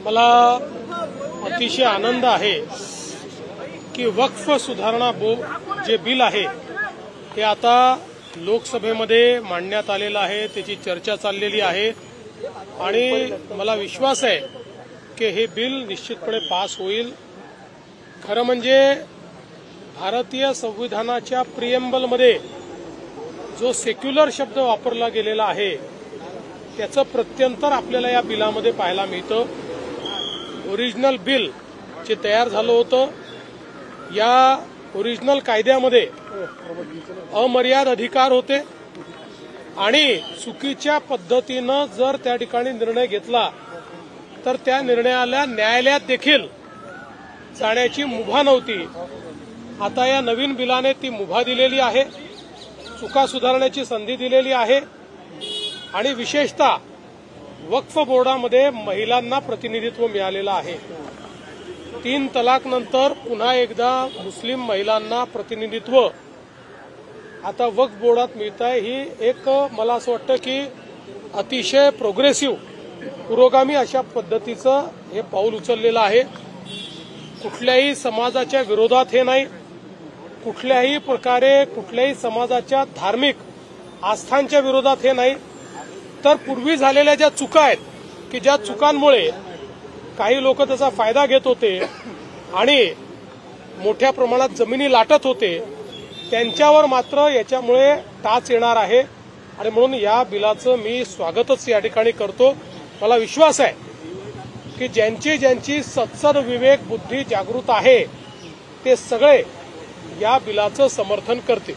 मला अतिशय आनंद आहे की वक्फ सुधारणा जे बिल आहे ते आता लोकसभेमध्ये मांडण्यात आलेलं आहे, त्याची चर्चा चाललेली आहे आणि मला विश्वास आहे की हे बिल निश्चितपणे पास होईल। खरं म्हणजे भारतीय संविधानाच्या प्रिएम्बलमध्ये जो सेक्युलर शब्द वापरला गेलेला आहे त्याचं प्रत्यंतर आपल्याला या बिलामध्ये पाहायला मिळतं। ओरिजिनल बिल जे तयार झालं होतं या ओरिजिनल कायद्यामध्ये अमर्याद अधिकार होते आणि चुकीच्या पद्धतीनं जर त्या ठिकाणी निर्णय घेतला तर त्या निर्णयाला न्यायालयात देखील जाण्याची मुभा नव्हती। आता या नवीन बिलाने ती मुभा दिलेली आहे, चुका सुधारण्याची संधी दिलेली आहे आणि विशेषतः वक्फ बोर्डामध्ये महिलांना प्रतिनिधित्व मिळालेलं आहे। 3 तलाक नंतर पुन्हा एकदा मुस्लिम महिलांना प्रतिनिधित्व आता वक्फ बोर्डात मिळत आहे। ही एक मला असं वाटतं की अतिशय प्रोग्रेसिव्ह पुरोगामी अशा पद्धतीचं हे पाऊल उचललेलं आहे। कुठल्याही समाजाच्या विरोधात हे नाही, कुठल्याही प्रकारे कुठल्याही समाजाच्या धार्मिक आस्थांच्या विरोधात हे नाही, तर पूर्वी झालेल्या ज्या चुका आहेत की ज्या चुकांमुळे काही लोक त्याचा फायदा घेत होते आणि मोठ्या प्रमाणात जमिनी लाटत होते त्यांच्यावर मात्र याच्यामुळे टाच येणार आहे आणि म्हणून या बिलाचं मी स्वागतच या ठिकाणी करतो। मला विश्वास आहे की ज्यांची ज्यांची सत्सद विवेक बुद्धी जागृत आहे ते सगळे या बिलाचं समर्थन करतील।